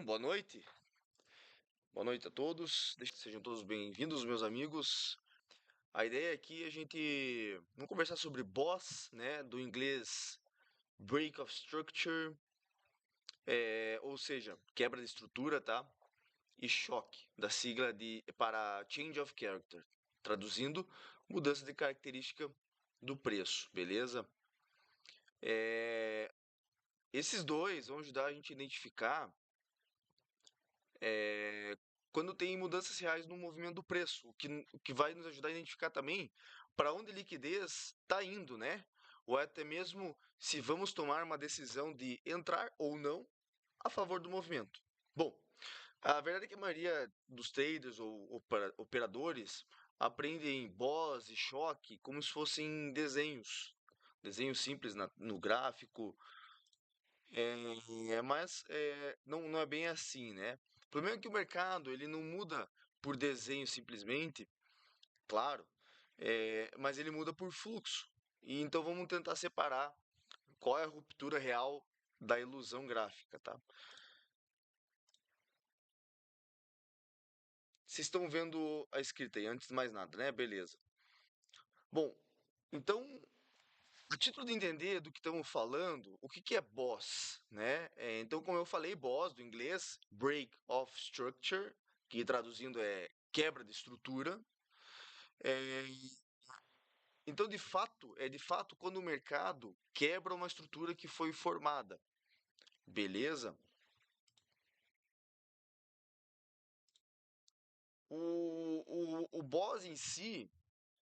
Boa noite. Boa noite a todos. Sejam todos bem-vindos, meus amigos. A ideia aqui é a gente vamos conversar sobre BOSS, né, do inglês Break of Structure, ou seja, quebra de estrutura, tá? E choque, da sigla para Change of Character, traduzindo, mudança de característica do preço, beleza? É, Esses dois vão ajudar a gente a identificar é, quando tem mudanças reais no movimento do preço, o que vai nos ajudar a identificar também para onde a liquidez está indo, né? Ou até mesmo se vamos tomar uma decisão de entrar ou não a favor do movimento. Bom, a verdade é que a maioria dos traders ou operadores aprendem BOS e choque como se fossem desenhos simples no gráfico, mas não é bem assim, né? O problema é que o mercado ele não muda por desenho simplesmente, claro, mas ele muda por fluxo. E então vamos tentar separar qual é a ruptura real da ilusão gráfica, tá? Vocês estão vendo a escrita aí, antes de mais nada, né? Beleza. Bom, então, a título de entender do que estamos falando, o que que é BOSS, né? Então, como eu falei, BOSS do inglês, Break of Structure, que traduzindo é quebra de estrutura. É, então, de fato quando o mercado quebra uma estrutura que foi formada, beleza? O BOSS em si,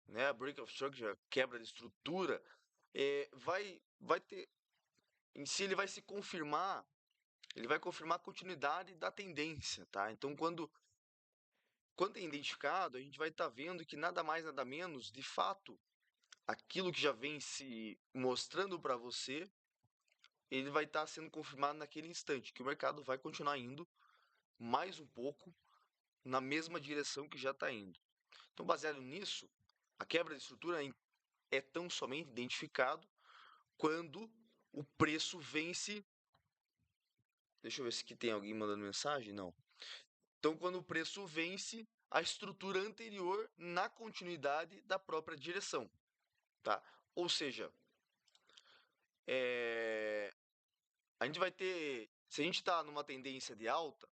né, Break of Structure, quebra de estrutura, vai ter, em si ele vai se confirmar. Ele vai confirmar a continuidade da tendência, tá? Então, quando é identificado, a gente vai estar vendo que nada mais, nada menos, de fato, aquilo que já vem se mostrando para você, ele vai estar sendo confirmado naquele instante, que o mercado vai continuar indo mais um pouco na mesma direção que já está indo. Então, baseado nisso, a quebra de estrutura é tão somente identificado quando o preço vence. Deixa eu ver se aqui tem alguém mandando mensagem. Não. Então, quando o preço vence a estrutura anterior na continuidade da própria direção, tá? Ou seja, é, a gente vai ter, se a gente está numa tendência de alta,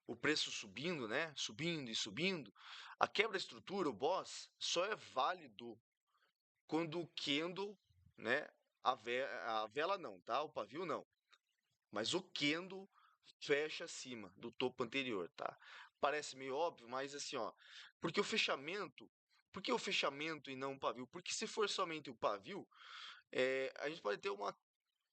o preço subindo, né? Subindo e subindo, a quebra de estrutura, o BOSS, só é válido quando o candle, né? A vela não, tá? O pavio não. Mas o candle fecha acima do topo anterior, tá? Parece meio óbvio, mas assim, ó, porque o fechamento, por que o fechamento e não o pavio? Porque se for somente o pavio, a gente pode ter uma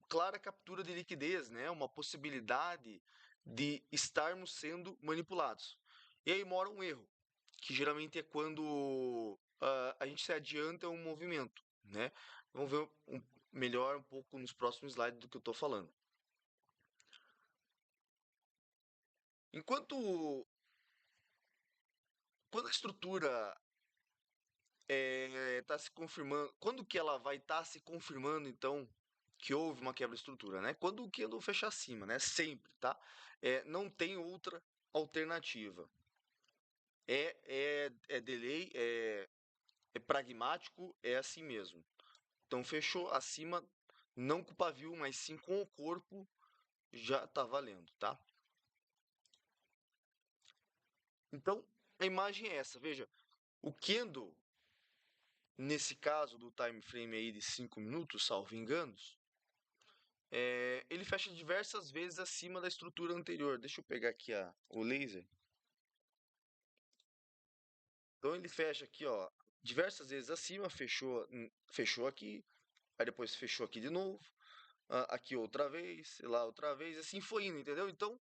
clara captura de liquidez, né? Uma possibilidade de estarmos sendo manipulados. E aí mora um erro, que geralmente é quando a gente se adianta um movimento, né? Vamos ver melhor um pouco nos próximos slides do que eu estou falando. Enquanto quando a estrutura está se confirmando, quando que ela vai estar se confirmando então que houve uma quebra de estrutura, né? Quando o candle fecha acima, né? Sempre, tá? Não tem outra alternativa. É delay, é pragmático, é assim mesmo. Então fechou acima, não com o pavio, mas sim com o corpo, já tá valendo, tá? Então a imagem é essa, veja, o candle nesse caso do time frame aí de 5 minutos, salvo enganos, ele fecha diversas vezes acima da estrutura anterior. Deixa eu pegar aqui o laser. Então ele fecha aqui, ó, diversas vezes acima, fechou aqui, aí depois fechou aqui de novo, aqui outra vez, lá outra vez, assim foi indo, entendeu? Então,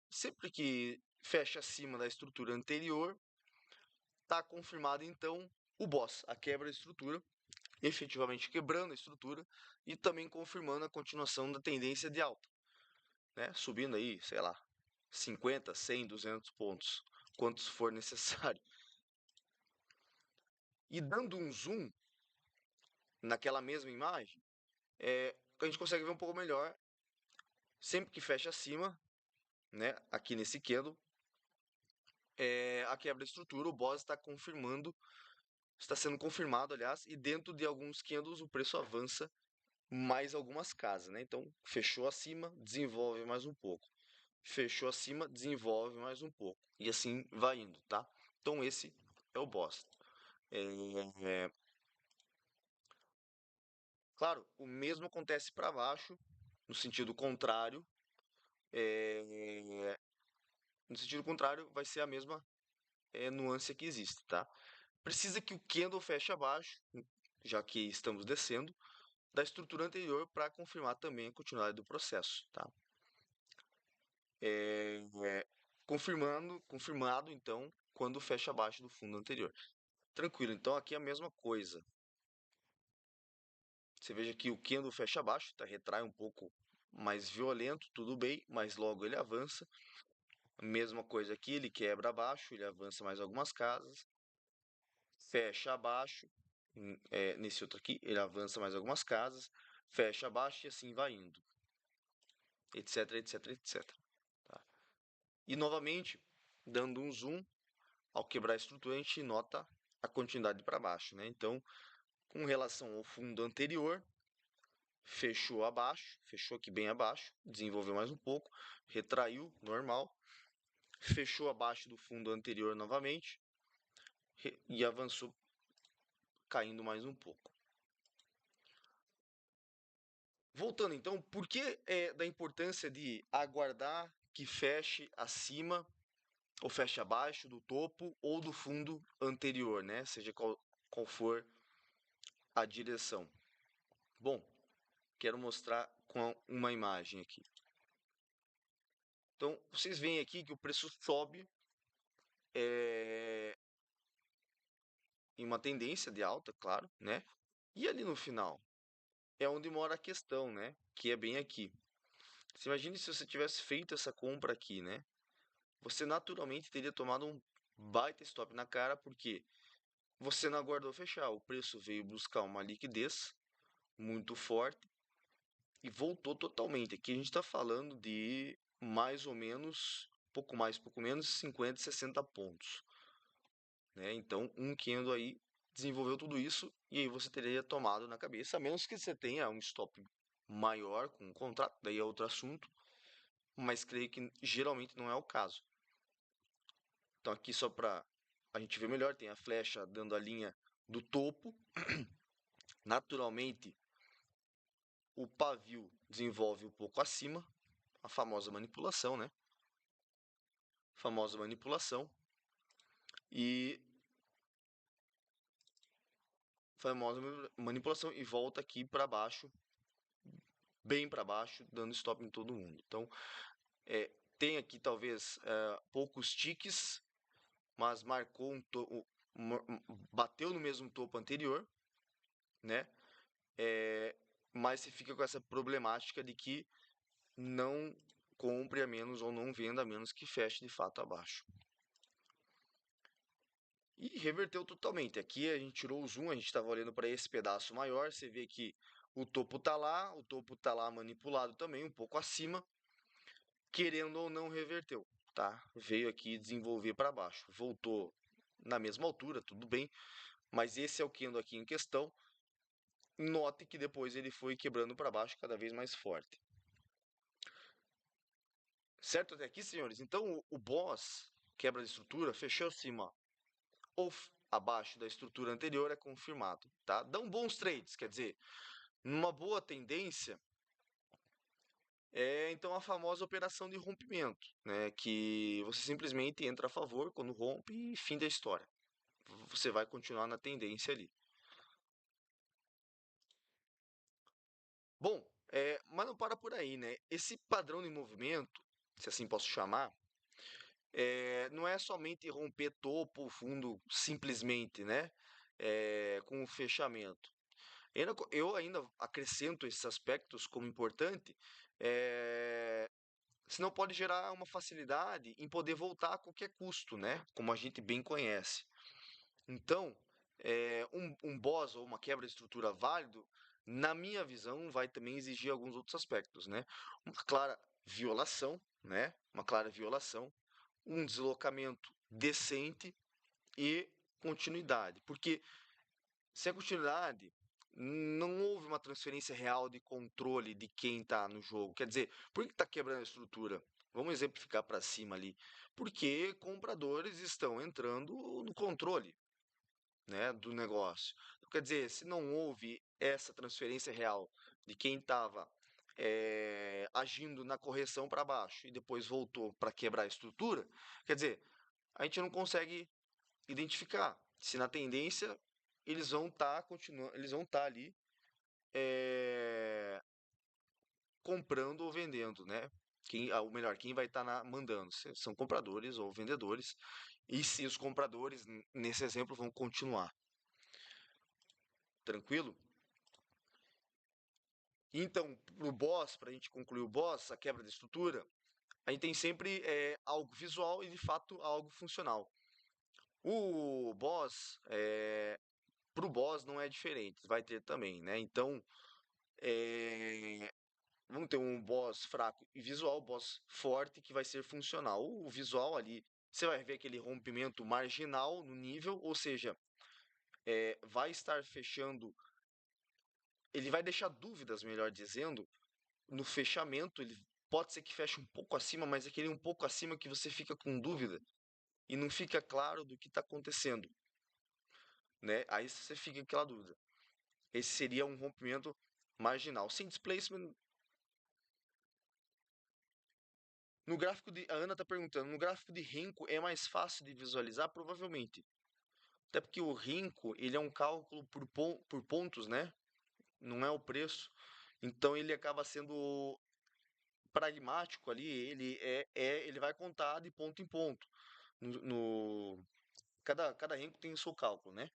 sempre que fecha acima da estrutura anterior, está confirmado então o BOSS, a quebra da estrutura, efetivamente quebrando a estrutura e também confirmando a continuação da tendência de alta, né? Subindo aí, sei lá, 50, 100, 200 pontos, quantos for necessário. E dando um zoom naquela mesma imagem, a gente consegue ver um pouco melhor Sempre que fecha acima, né, aqui nesse candle, a quebra da estrutura, o BOS está confirmando, está sendo confirmado, aliás, e dentro de alguns candles o preço avança mais algumas casas, né? Então, fechou acima, desenvolve mais um pouco. Fechou acima, desenvolve mais um pouco. E assim vai indo, tá? Então, esse é o BOS. É, claro, o mesmo acontece para baixo, no sentido contrário. É, no sentido contrário, vai ser a mesma nuance que existe, tá? Precisa que o candle feche abaixo, já que estamos descendo, da estrutura anterior para confirmar também a continuidade do processo, tá? Confirmado então quando fecha abaixo do fundo anterior. Tranquilo, então aqui é a mesma coisa. Você veja que o candle fecha abaixo, tá? Retrai um pouco mais violento, tudo bem, mas logo ele avança. A mesma coisa aqui, ele quebra abaixo, ele avança mais algumas casas, fecha abaixo, nesse outro aqui, ele avança mais algumas casas, fecha abaixo e assim vai indo, etc, etc, etc. Tá? E novamente, dando um zoom, ao quebrar a estrutura, a gente nota a continuidade para baixo, né? Então, com relação ao fundo anterior, fechou abaixo, fechou aqui bem abaixo, desenvolveu mais um pouco, retraiu, normal, fechou abaixo do fundo anterior novamente e avançou caindo mais um pouco. Voltando então, por que da importância de aguardar que feche acima ou feche abaixo do topo ou do fundo anterior, né? Seja qual for a direção. Bom, quero mostrar com uma imagem aqui. Então, vocês veem aqui que o preço sobe em uma tendência de alta, claro, né? E ali no final é onde mora a questão, né? Que é bem aqui. Você imagine se você tivesse feito essa compra aqui, né? Você naturalmente teria tomado um baita stop na cara, porque você não aguardou fechar. O preço veio buscar uma liquidez muito forte e voltou totalmente. Aqui a gente está falando de mais ou menos, pouco mais, pouco menos, 50, 60 pontos. Né? Então, um candle aí desenvolveu tudo isso e aí você teria tomado na cabeça, a menos que você tenha um stop maior com um contrato, daí é outro assunto, mas creio que geralmente não é o caso. Então, aqui só para a gente ver melhor, tem a flecha dando a linha do topo. Naturalmente, o pavio desenvolve um pouco acima, a famosa manipulação, né? Famosa manipulação. E famosa manipulação e volta aqui para baixo, bem para baixo, dando stop em todo mundo. Então, tem aqui talvez poucos tiques, mas marcou bateu no mesmo topo anterior, né? Mas se fica com essa problemática de que não compre a menos ou não venda a menos que feche de fato abaixo. E reverteu totalmente. Aqui a gente tirou o zoom, a gente estava olhando para esse pedaço maior. Você vê que o topo está lá manipulado também, um pouco acima, querendo ou não reverteu, tá? Veio aqui desenvolver para baixo, voltou na mesma altura, tudo bem, mas esse é o candle aqui em questão. Note que depois ele foi quebrando para baixo cada vez mais forte. Certo até aqui, senhores? Então o boss quebra de estrutura, fechou acima ou abaixo da estrutura anterior é confirmado, tá? Dão bons trades, quer dizer, numa boa tendência então a famosa operação de rompimento, né? Que você simplesmente entra a favor quando rompe e fim da história. Você vai continuar na tendência ali. Bom, mas não para por aí, né? Esse padrão de movimento, se assim posso chamar, não é somente romper topo, fundo, simplesmente, né? Com o fechamento. Eu ainda acrescento esses aspectos como importante, senão pode gerar uma facilidade em poder voltar a qualquer custo, né? Como a gente bem conhece. Então, um boss ou uma quebra de estrutura válido, na minha visão, vai também exigir alguns outros aspectos, né? violação, né? Uma clara violação, um deslocamento decente e continuidade. Porque se a continuidade não houve uma transferência real de controle de quem está no jogo. Quer dizer, por que está quebrando a estrutura? Vamos exemplificar para cima ali. Porque compradores estão entrando no controle, né, do negócio. Quer dizer, se não houve essa transferência real de quem estava agindo na correção para baixo e depois voltou para quebrar a estrutura, quer dizer, a gente não consegue identificar se na tendência eles vão estar continuando, eles vão estar ali comprando ou vendendo, né? Ou melhor, quem vai estar mandando, se são compradores ou vendedores, e se os compradores, nesse exemplo, vão continuar. Tranquilo? Então, para o boss, para a gente concluir o boss, a quebra de estrutura, a gente tem sempre algo visual e de fato algo funcional. O boss, para o boss não é diferente, vai ter também, né? Então, é, vamos ter um boss fraco e visual, boss forte que vai ser funcional. O visual ali, você vai ver aquele rompimento marginal no nível, ou seja, vai estar fechando, ele vai deixar dúvidas, melhor dizendo, no fechamento. Ele pode ser que feche um pouco acima, mas é aquele um pouco acima que você fica com dúvida e não fica claro do que está acontecendo, né? Aí você fica com aquela dúvida. Esse seria um rompimento marginal. Sem displacement, no gráfico de. A Ana está perguntando, no gráfico de Renko é mais fácil de visualizar? Provavelmente. Até porque o Renko, ele é um cálculo por pontos, né? Não é o preço. Então ele acaba sendo pragmático ali, ele vai contar de ponto em ponto. Cada Renko tem o seu cálculo, né?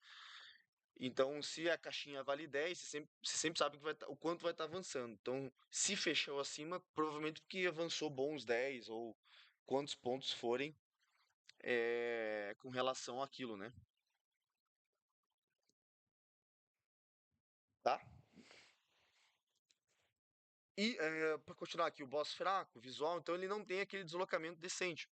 Então, se a caixinha vale 10, você sempre sabe que o quanto vai estar avançando. Então, se fechou acima, provavelmente porque avançou bons 10 ou quantos pontos forem com relação àquilo, né? Tá? E para continuar aqui, o boss fraco, visual, então ele não tem aquele deslocamento decente.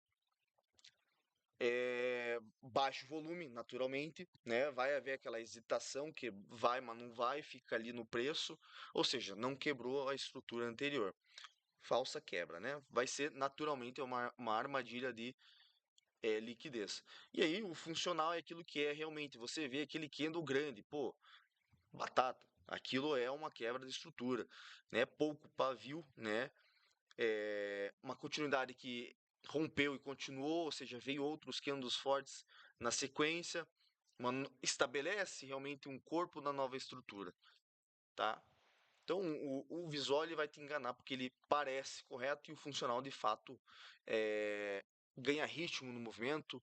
Baixo volume, naturalmente, né? Vai haver aquela hesitação que vai, mas não vai, fica ali no preço, ou seja, não quebrou a estrutura anterior. Falsa quebra, né? Vai ser naturalmente uma armadilha de liquidez. E aí o funcional é aquilo que é realmente. Você vê aquele candle grande, pô, batata. Aquilo é uma quebra de estrutura, né? Pouco pavio, né? Uma continuidade que rompeu e continuou, ou seja, veio outros candles fortes na sequência, estabelece realmente um corpo na nova estrutura, tá? Então, o visual ele vai te enganar porque ele parece correto e o funcional de fato ganha ritmo no movimento,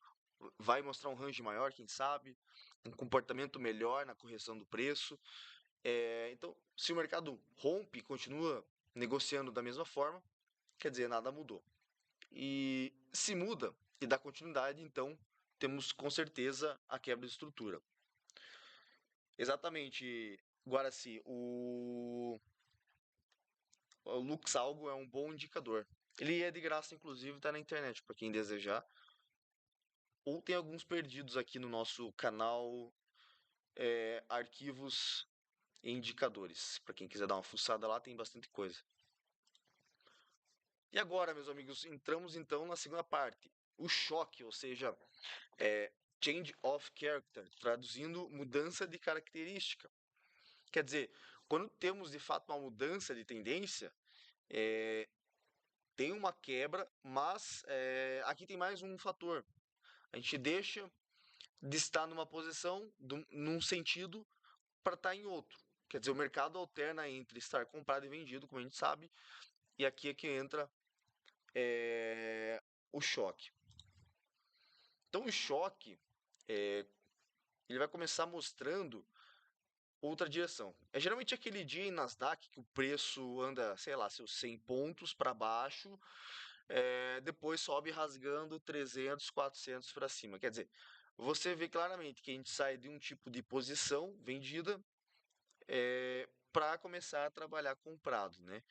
vai mostrar um range maior, quem sabe, um comportamento melhor na correção do preço. Então, se o mercado rompe e continua negociando da mesma forma, quer dizer, nada mudou. E se muda e dá continuidade, então temos com certeza a quebra de estrutura. Exatamente, Guaraci, o Luxalgo é um bom indicador. Ele é de graça, inclusive, está na internet para quem desejar. Ou tem alguns perdidos aqui no nosso canal, arquivos e indicadores. Para quem quiser dar uma fuçada lá, tem bastante coisa. E agora, meus amigos, entramos então na segunda parte. O choque, ou seja, é, change of character, traduzindo mudança de característica. Quer dizer, quando temos de fato uma mudança de tendência, é, tem uma quebra, mas aqui tem mais um fator. A gente deixa de estar numa posição, num sentido, para estar em outro. Quer dizer, o mercado alterna entre estar comprado e vendido, como a gente sabe, e aqui é que entra o choque. Então, o choque, é, ele vai começar mostrando outra direção. É geralmente aquele dia em Nasdaq que o preço anda, sei lá, seus 100 pontos para baixo, depois sobe rasgando 300, 400 para cima. Quer dizer, você vê claramente que a gente sai de um tipo de posição vendida para começar a trabalhar comprado, né?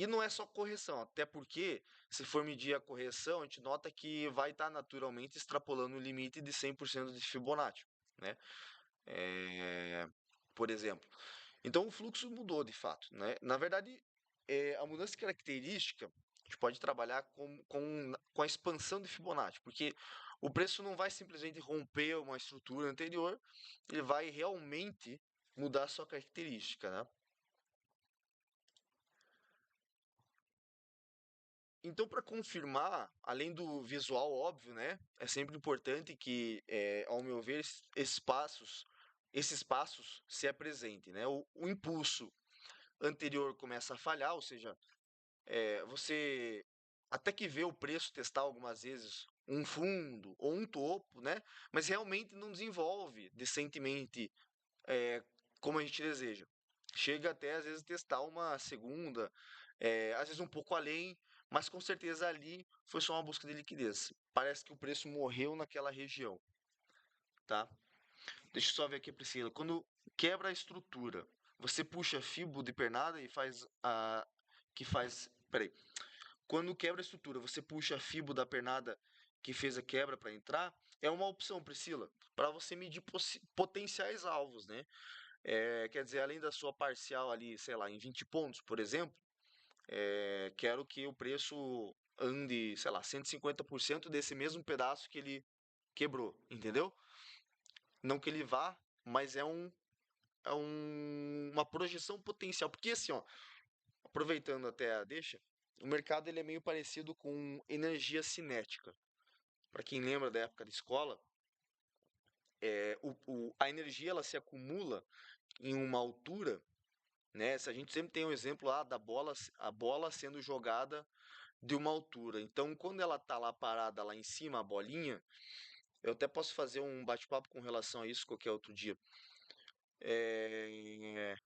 E não é só correção, até porque, se for medir a correção, a gente nota que vai estar naturalmente extrapolando o limite de 100% de Fibonacci, né? É, por exemplo. Então o fluxo mudou de fato, né? Na verdade, a mudança de característica a gente pode trabalhar com a expansão de Fibonacci, porque o preço não vai simplesmente romper uma estrutura anterior, ele vai realmente mudar a sua característica, né? Então, para confirmar, além do visual óbvio, né, é sempre importante que, ao meu ver, esses passos se apresentem, né? O impulso anterior começa a falhar, ou seja, você até que vê o preço testar algumas vezes um fundo ou um topo, né? Mas realmente não desenvolve decentemente é, como a gente deseja. Chega até às vezes testar uma segunda, às vezes um pouco além, mas com certeza ali foi só uma busca de liquidez. Parece que o preço morreu naquela região, tá? Deixa eu só ver aqui, Priscila. Quando quebra a estrutura, você puxa fibo de pernada e faz a que faz, peraí. Quando quebra a estrutura, você puxa a fibo da pernada que fez a quebra para entrar, é uma opção, Priscila, para você medir potenciais alvos, né? Quer dizer, além da sua parcial ali, sei lá, em 20 pontos, por exemplo, quero que o preço ande, sei lá, 150% desse mesmo pedaço que ele quebrou, entendeu? Não que ele vá, mas uma projeção potencial. Porque assim, ó, aproveitando até a deixa, o mercado ele é meio parecido com energia cinética. Para quem lembra da época de escola, a energia ela se acumula em uma altura, né? Se a gente sempre tem o exemplo lá da bola, a bola sendo jogada de uma altura. Então, quando ela tá lá parada lá em cima, a bolinha, eu até posso fazer um bate-papo com relação a isso qualquer outro dia. É,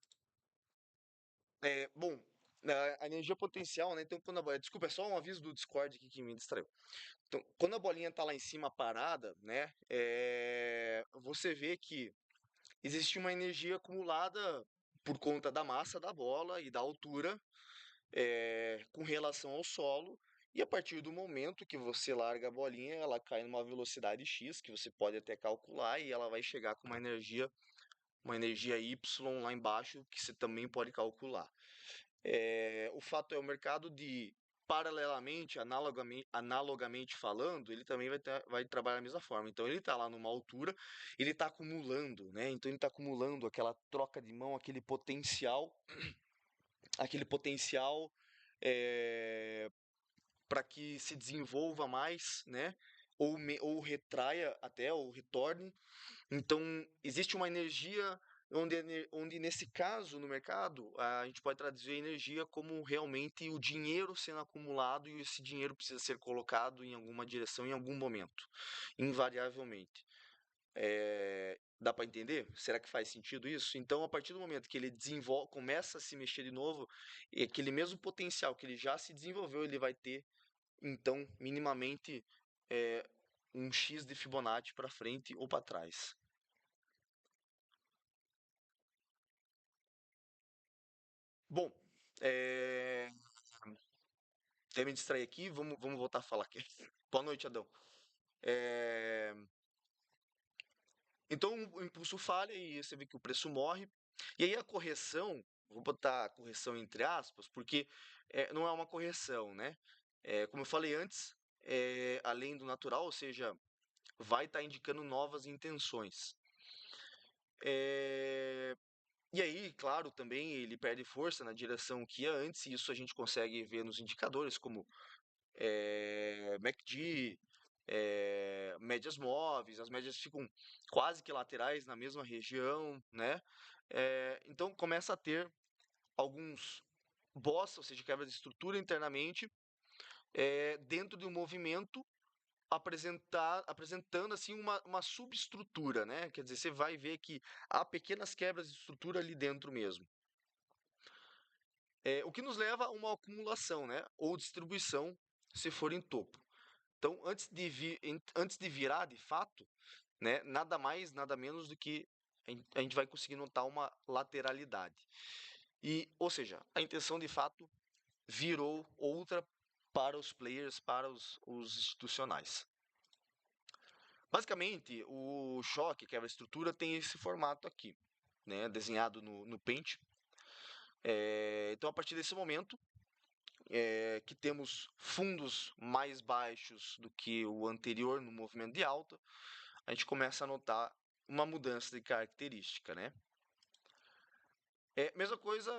bom, a energia potencial, né? Então, desculpa, é só um aviso do Discord aqui que me distraiu. Então, quando a bolinha tá lá em cima parada, né? Você vê que existe uma energia acumulada por conta da massa da bola e da altura com relação ao solo. E a partir do momento que você larga a bolinha, ela cai numa velocidade X, que você pode até calcular, e ela vai chegar com uma energia Y lá embaixo, que você também pode calcular. O fato é o mercado de paralelamente, analogamente falando, ele também vai trabalhar da mesma forma. Então ele está lá numa altura, ele está acumulando, né? Então ele está acumulando aquela troca de mão, aquele potencial para que se desenvolva mais, né? Ou retraia até, ou retorne. Então, existe uma energia onde, nesse caso, no mercado, a gente pode traduzir a energia como realmente o dinheiro sendo acumulado e esse dinheiro precisa ser colocado em alguma direção em algum momento, invariavelmente. Dá para entender? Será que faz sentido isso? Então, a partir do momento que ele desenvolve, começa a se mexer de novo, e aquele mesmo potencial que ele já se desenvolveu, ele vai ter, então, minimamente, é, um X de Fibonacci para frente ou para trás. Bom, é... até me distrair aqui, vamos voltar a falar aqui. Boa noite, Adão. É, Então o impulso falha e você vê que o preço morre. E aí a correção, vou botar a correção entre aspas, porque não é uma correção, né? Como eu falei antes, além do natural, ou seja, vai estar indicando novas intenções. É, E aí, claro, também ele perde força na direção que ia antes, e isso a gente consegue ver nos indicadores, como MACD, médias móveis, as médias ficam quase que laterais na mesma região, né? Então começa a ter alguns boss, ou seja, quebra de estrutura internamente, dentro de um movimento apresentando assim uma subestrutura, né? Quer dizer, você vai ver que há pequenas quebras de estrutura ali dentro mesmo. O que nos leva a uma acumulação, né? Ou distribuição, se for em topo. Então, antes de virar de fato, né, nada mais, nada menos do que a gente vai conseguir notar uma lateralidade. Ou seja, a intenção de fato virou outra para os players, para os institucionais. Basicamente, o choque, que é a estrutura, tem esse formato aqui, né, desenhado no Paint. Então, a partir desse momento, que temos fundos mais baixos do que o anterior no movimento de alta, a gente começa a notar uma mudança de característica, né? Mesma coisa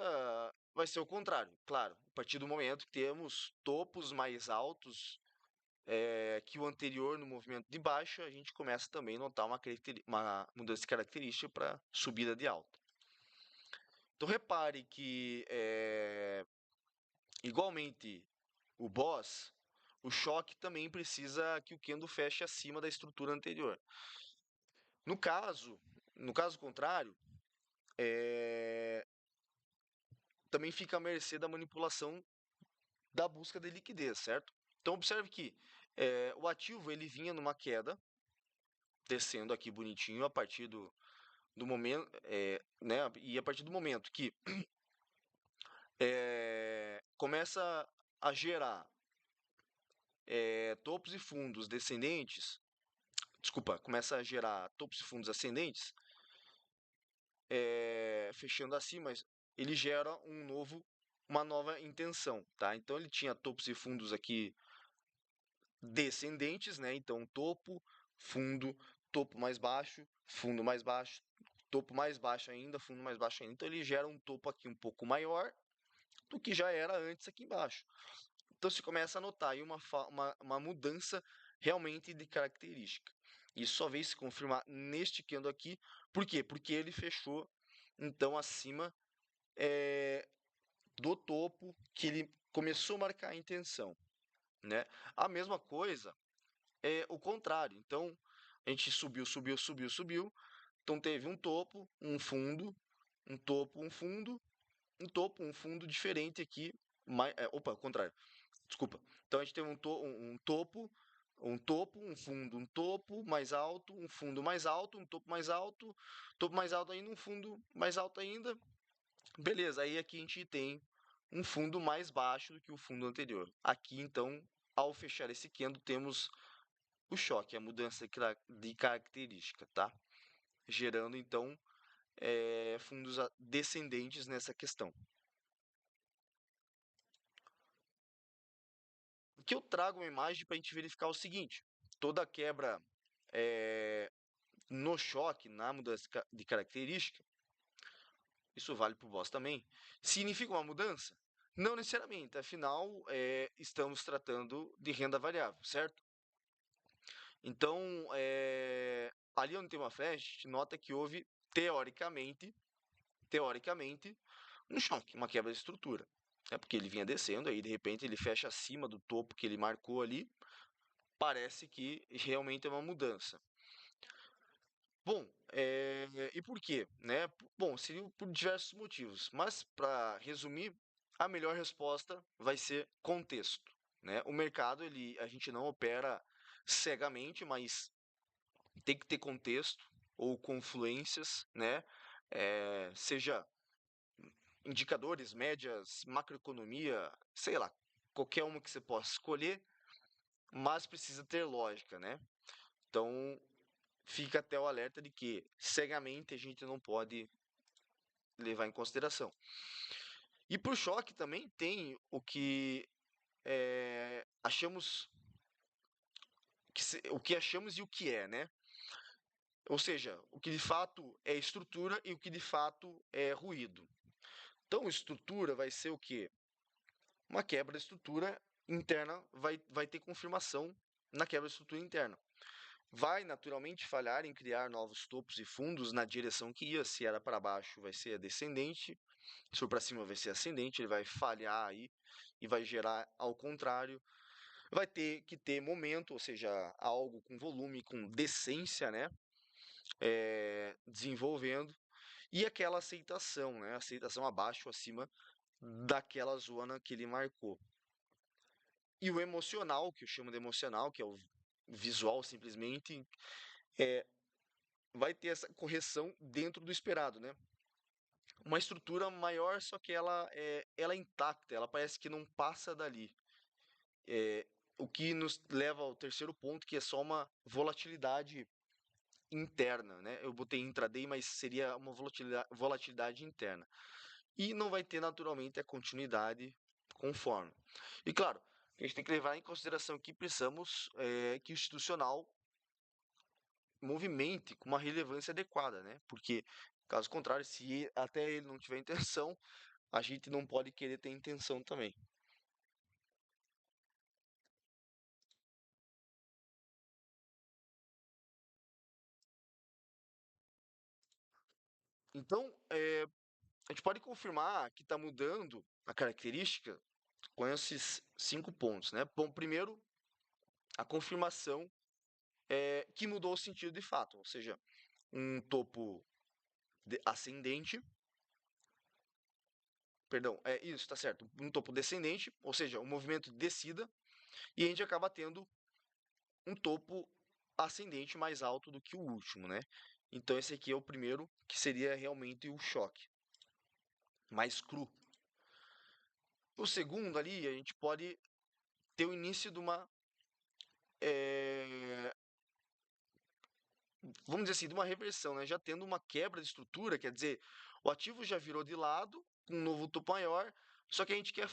vai ser o contrário, claro. A partir do momento que temos topos mais altos que o anterior no movimento de baixa, a gente começa também a notar uma mudança de característica para subida de alta. Então repare que igualmente o boss, o choque também precisa que o candle feche acima da estrutura anterior. No caso, no caso contrário, também fica à mercê da manipulação da busca de liquidez, certo? Então observe que o ativo ele vinha numa queda, descendo aqui bonitinho a partir do momento, né? E a partir do momento que começa a gerar topos e fundos descendentes, desculpa, começa a gerar topos e fundos ascendentes, fechando acima, ele gera uma nova intenção, tá? Então ele tinha topos e fundos aqui descendentes, né? Então topo, fundo, topo mais baixo, fundo mais baixo, topo mais baixo ainda, fundo mais baixo ainda. Então ele gera um topo aqui um pouco maior do que já era antes aqui embaixo. Então se começa a notar aí uma mudança realmente de característica. Isso só veio se confirmar neste candle aqui. Por quê? Porque ele fechou então acima do topo que ele começou a marcar a intenção, né? A mesma coisa é o contrário. Então a gente subiu, subiu, subiu, subiu. Então teve um topo, um fundo, um topo, um fundo, um topo, um fundo diferente aqui. Opa, o contrário. Desculpa. Então a gente teve um topo, um fundo, um topo mais alto, um fundo mais alto, um topo mais alto ainda, um fundo mais alto ainda. Beleza, aí aqui a gente tem um fundo mais baixo do que o fundo anterior. Aqui, então, ao fechar esse candle, temos o choque, a mudança de característica, tá? Gerando, então, fundos descendentes nessa questão. O que eu trago uma imagem para a gente verificar o seguinte: toda quebra no choque, na mudança de característica, isso vale para o boss também, significa uma mudança? Não necessariamente, afinal, estamos tratando de renda variável, certo? Então, ali onde tem uma flash, nota que houve, teoricamente, um choque, uma quebra de estrutura. Porque ele vinha descendo, aí de repente ele fecha acima do topo que ele marcou ali, parece que realmente é uma mudança. Bom, e por quê? Né? Bom, seria por diversos motivos, mas para resumir, a melhor resposta vai ser contexto. Né? O mercado, a gente não opera cegamente, mas tem que ter contexto ou confluências, né? Seja indicadores, médias, macroeconomia, sei lá, qualquer uma que você possa escolher, mas precisa ter lógica, né? Então, fica até o alerta de que cegamente a gente não pode levar em consideração. E por choque também tem o que achamos o que achamos e o que é, né? Ou seja, o que de fato é estrutura e o que de fato é ruído. Então, estrutura vai ser o quê? Uma quebra da estrutura interna vai ter confirmação na quebra da estrutura interna. Vai naturalmente falhar em criar novos topos e fundos na direção que ia. Se era para baixo, vai ser descendente. Se for para cima, vai ser ascendente. Ele vai falhar aí e vai gerar ao contrário. Vai ter que ter momento, ou seja, algo com volume, com decência, né? Desenvolvendo. E aquela aceitação, né? Aceitação abaixo ou acima daquela zona que ele marcou. E o emocional, que eu chamo de emocional, que é o visual simplesmente, vai ter essa correção dentro do esperado, né? uma estrutura maior, só que ela é intacta, ela parece que não passa dali. É, o que nos leva ao terceiro ponto, que é só uma volatilidade interna, né? Eu botei intraday, mas seria uma volatilidade interna. E não vai ter naturalmente a continuidade conforme. E claro, a gente tem que levar em consideração que precisamos que o institucional movimente com uma relevância adequada, né? Porque, caso contrário, se até ele não tiver intenção, a gente não pode querer ter intenção também. Então, a gente pode confirmar que está mudando a característica com esses 5 pontos, né? Bom, primeiro, a confirmação é que mudou o sentido de fato, ou seja, um topo ascendente, perdão, é isso, está certo, um topo descendente, ou seja, um movimento de descida, e a gente acaba tendo um topo ascendente mais alto do que o último, né? Então esse aqui é o primeiro, que seria realmente o choque, mais cru. O segundo ali, a gente pode ter o início de uma, eh, vamos dizer assim, de uma reversão, né? Já tendo uma quebra de estrutura, quer dizer, o ativo já virou de lado, com um novo topo maior, só que a gente quer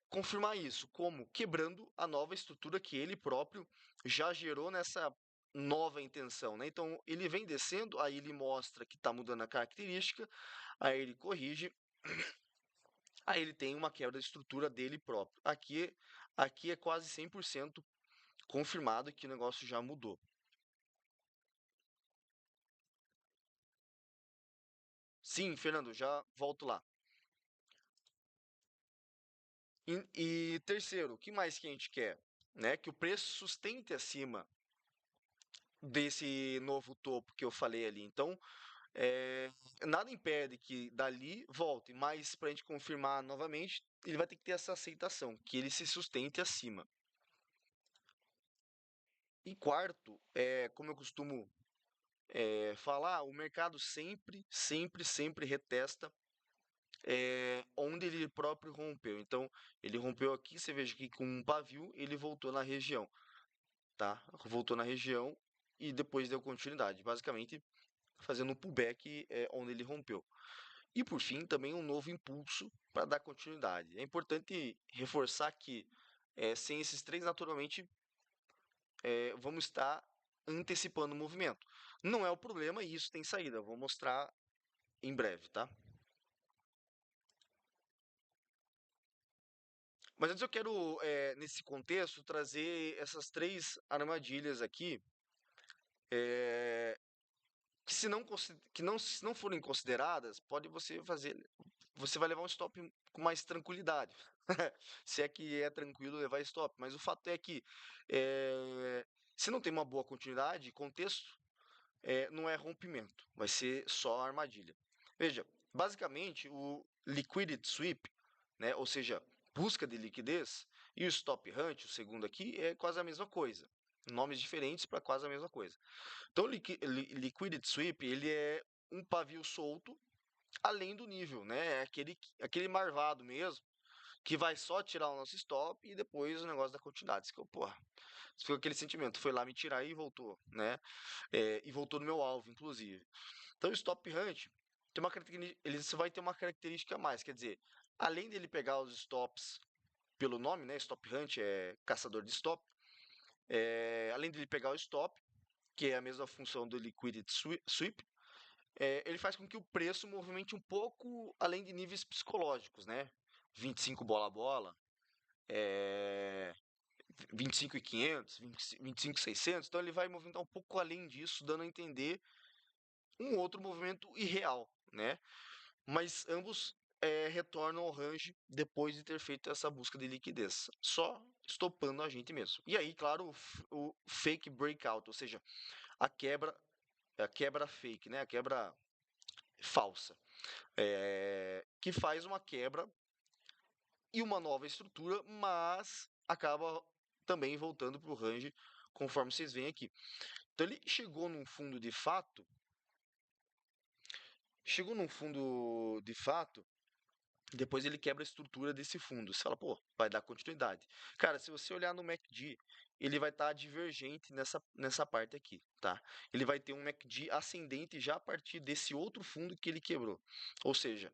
confirmar isso, como? Quebrando a nova estrutura que ele próprio já gerou nessa nova intenção, né? Então, ele vem descendo, aí ele mostra que está mudando a característica, aí ele corrige, aí ele tem uma quebra de estrutura dele próprio. Aqui é quase 100% confirmado que o negócio já mudou. Sim, Fernando, já volto lá. E terceiro, o que mais que a gente quer? Né? Que o preço sustente acima desse novo topo que eu falei ali. Então, nada impede que dali volte, mas para a gente confirmar novamente, ele vai ter que ter essa aceitação, que ele se sustente acima. E quarto, como eu costumo falar, o mercado sempre retesta onde ele próprio rompeu. Então, ele rompeu aqui, você veja que com um pavio, ele voltou na região. Tá? Voltou na região e depois deu continuidade, basicamente fazendo um pullback onde ele rompeu. E por fim, também um novo impulso para dar continuidade. É importante reforçar que sem esses três, naturalmente, vamos estar antecipando o movimento. Não é o problema e isso tem saída. Eu vou mostrar em breve, tá? Mas antes eu quero, nesse contexto, trazer essas três armadilhas aqui, é, que se não forem consideradas, pode você vai levar um stop com mais tranquilidade. Se é que é tranquilo levar stop, mas o fato é que se não tem uma boa continuidade, contexto, não é rompimento, vai ser só armadilha. Veja, basicamente o liquidity sweep, né, ou seja, busca de liquidez, e o stop hunt, o segundo aqui, é quase a mesma coisa. Nomes diferentes para quase a mesma coisa. Então, o Liquidity Sweep, ele é um pavio solto além do nível, né? É aquele marvado mesmo, que vai só tirar o nosso stop e depois o negócio da continuidade. Isso que porra, isso foi aquele sentimento, foi lá me tirar e voltou, né? E voltou no meu alvo, inclusive. Então, o Stop Hunt tem uma característica, ele vai ter uma característica a mais, quer dizer, além dele pegar os stops pelo nome, né? Stop Hunt é caçador de stop. Além dele pegar o stop, que é a mesma função do Liquidity Sweep, ele faz com que o preço movimente um pouco além de níveis psicológicos, né? 25 bola a bola, é, 25.500, 25.600, então ele vai movimentar um pouco além disso, dando a entender um outro movimento irreal, né? Mas ambos retornam ao range depois de ter feito essa busca de liquidez, só estopando a gente mesmo. E aí, claro, o fake breakout, ou seja, a quebra fake, né? A quebra falsa, que faz uma quebra e uma nova estrutura, mas acaba também voltando para o range conforme vocês veem aqui. Então ele chegou num fundo de fato Chegou num fundo de fato, depois ele quebra a estrutura desse fundo. Você fala, pô, vai dar continuidade. Cara, se você olhar no MACD, ele vai estar divergente nessa parte aqui, tá? Ele vai ter um MACD ascendente já a partir desse outro fundo que ele quebrou. Ou seja,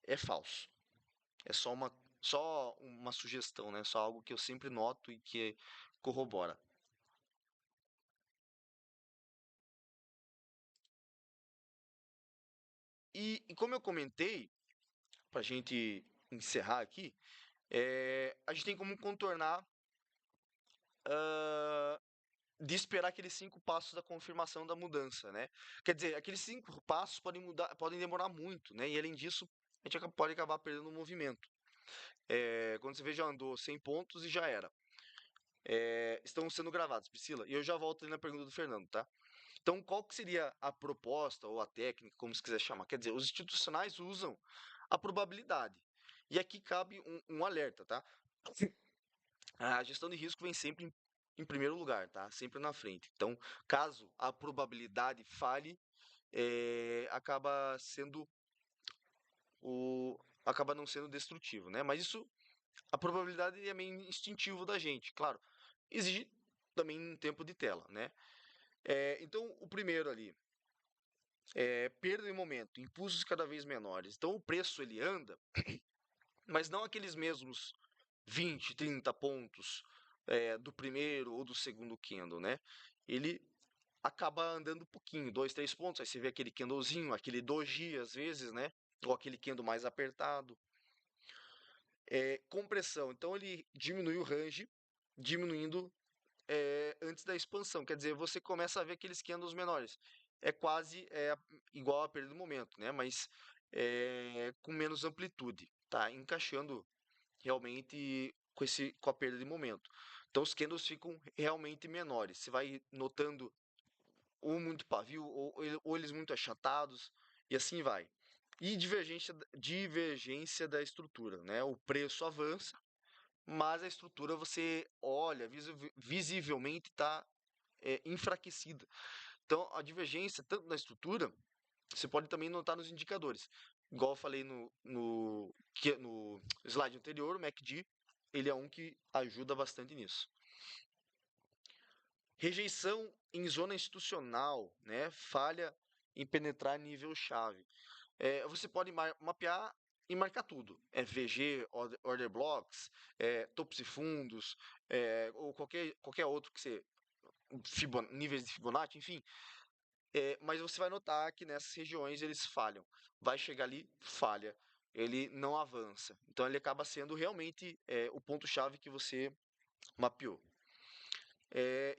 é falso. É só uma sugestão, né? Só algo que eu sempre noto e que corrobora. E como eu comentei, para a gente encerrar aqui, a gente tem como contornar ah, de esperar aqueles 5 passos da confirmação da mudança, né? Quer dizer, aqueles 5 passos podem mudar, podem demorar muito, né? E além disso, a gente pode acabar perdendo o movimento. Quando você vê, já andou 100 pontos e já era. Estão sendo gravados, Priscila. E eu já volto ali na pergunta do Fernando, tá? Então, qual que seria a proposta ou a técnica, como se quiser chamar? Quer dizer, os institucionais usam a probabilidade. E aqui cabe um alerta, tá? A gestão de risco vem sempre em primeiro lugar, tá? Sempre na frente. Então, caso a probabilidade falhe, acaba sendo acaba não sendo destrutivo, né? Mas isso, a probabilidade é meio instintivo da gente, claro. Exige também um tempo de tela, né? Então, o primeiro ali é perda de momento, impulsos cada vez menores. Então, o preço ele anda, mas não aqueles mesmos 20, 30 pontos do primeiro ou do segundo candle, né? Ele acaba andando um pouquinho, 2, 3 pontos, aí você vê aquele candlezinho, aquele doji às vezes, né? Ou aquele candle mais apertado. Compressão, então ele diminui o range, diminuindo antes da expansão, quer dizer, você começa a ver aqueles candles menores. É quase igual a perda do momento, né? Mas com menos amplitude, tá? Encaixando realmente com a perda de momento. Então os candles ficam realmente menores. Você vai notando ou muito pavio, ou eles muito achatados, e assim vai. E divergência da estrutura, né? O preço avança, mas a estrutura você olha, visivelmente está enfraquecida. Então, a divergência, tanto na estrutura, você pode também notar nos indicadores. Igual eu falei no slide anterior, o MACD, ele é um que ajuda bastante nisso. Rejeição em zona institucional, né? Falha em penetrar nível-chave. Você pode mapear e marcar tudo. VG, order blocks, topos e fundos, ou qualquer outro que você. Níveis de Fibonacci, enfim. Mas você vai notar que nessas regiões eles falham. Vai chegar ali, falha. Ele não avança. Então ele acaba sendo realmente o ponto-chave que você mapeou.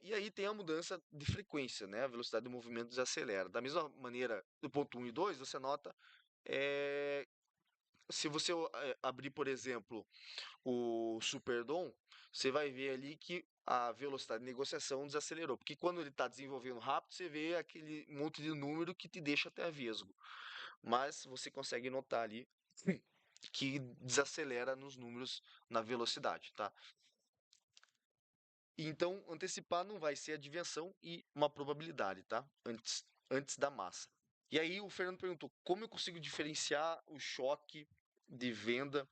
E aí tem a mudança de frequência, né? A velocidade do movimento desacelera. Da mesma maneira, do ponto 1 e 2, você nota, é, se você abrir, por exemplo, o Superdom, você vai ver ali que a velocidade de negociação desacelerou. Porque quando ele está desenvolvendo rápido, você vê aquele monte de número que te deixa até vesgo. Mas você consegue notar ali que desacelera nos números na velocidade, tá? Então, antecipar não vai ser adversão e uma probabilidade, tá? Antes da massa. E aí o Fernando perguntou, como eu consigo diferenciar o choque de venda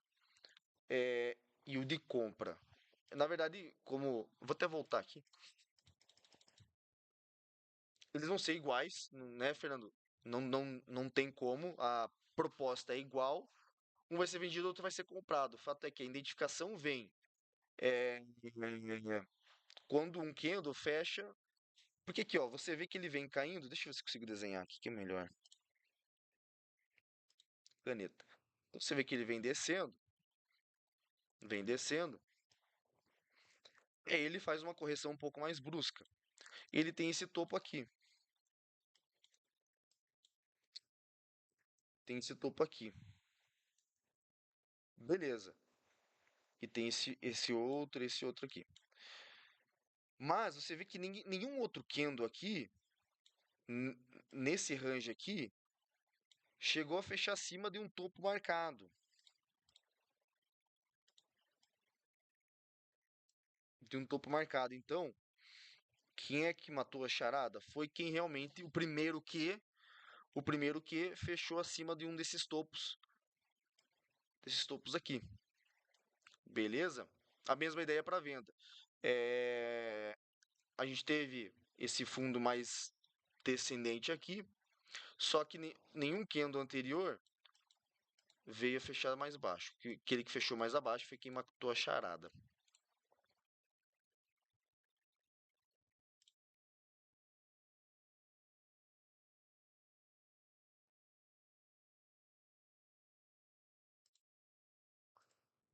e o de compra? Na verdade, vou até voltar aqui. Eles vão ser iguais, né, Fernando? Não tem como. A proposta é igual. Um vai ser vendido, outro vai ser comprado. O fato é que a identificação vem é, quando um candle fecha. Porque aqui, ó, você vê que ele vem caindo. Deixa eu ver se eu consigo desenhar aqui, que é melhor. Caneta. Então, você vê que ele vem descendo. Aí ele faz uma correção um pouco mais brusca. Ele tem esse topo aqui. Tem esse topo aqui. Beleza. E tem esse outro aqui. Mas você vê que nenhum outro candle aqui, n- nesse range aqui, chegou a fechar acima de um topo marcado. De um topo marcado. Então, quem é que matou a charada? Foi quem realmente, o primeiro que O primeiro que fechou acima de um desses topos aqui. Beleza? A mesma ideia para venda. É, a gente teve esse fundo mais descendente aqui, só que nenhum candle anterior veio a fechar mais baixo. Aquele que fechou mais abaixo foi quem matou a charada.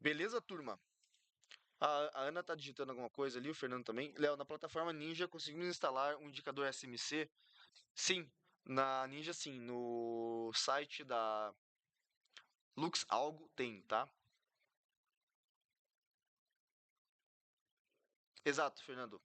Beleza, turma? A Ana tá digitando alguma coisa ali, o Fernando também. Léo, na plataforma Ninja conseguimos instalar um indicador SMC? Sim, na Ninja sim, no site da Lux Algo tem, tá? Exato, Fernando.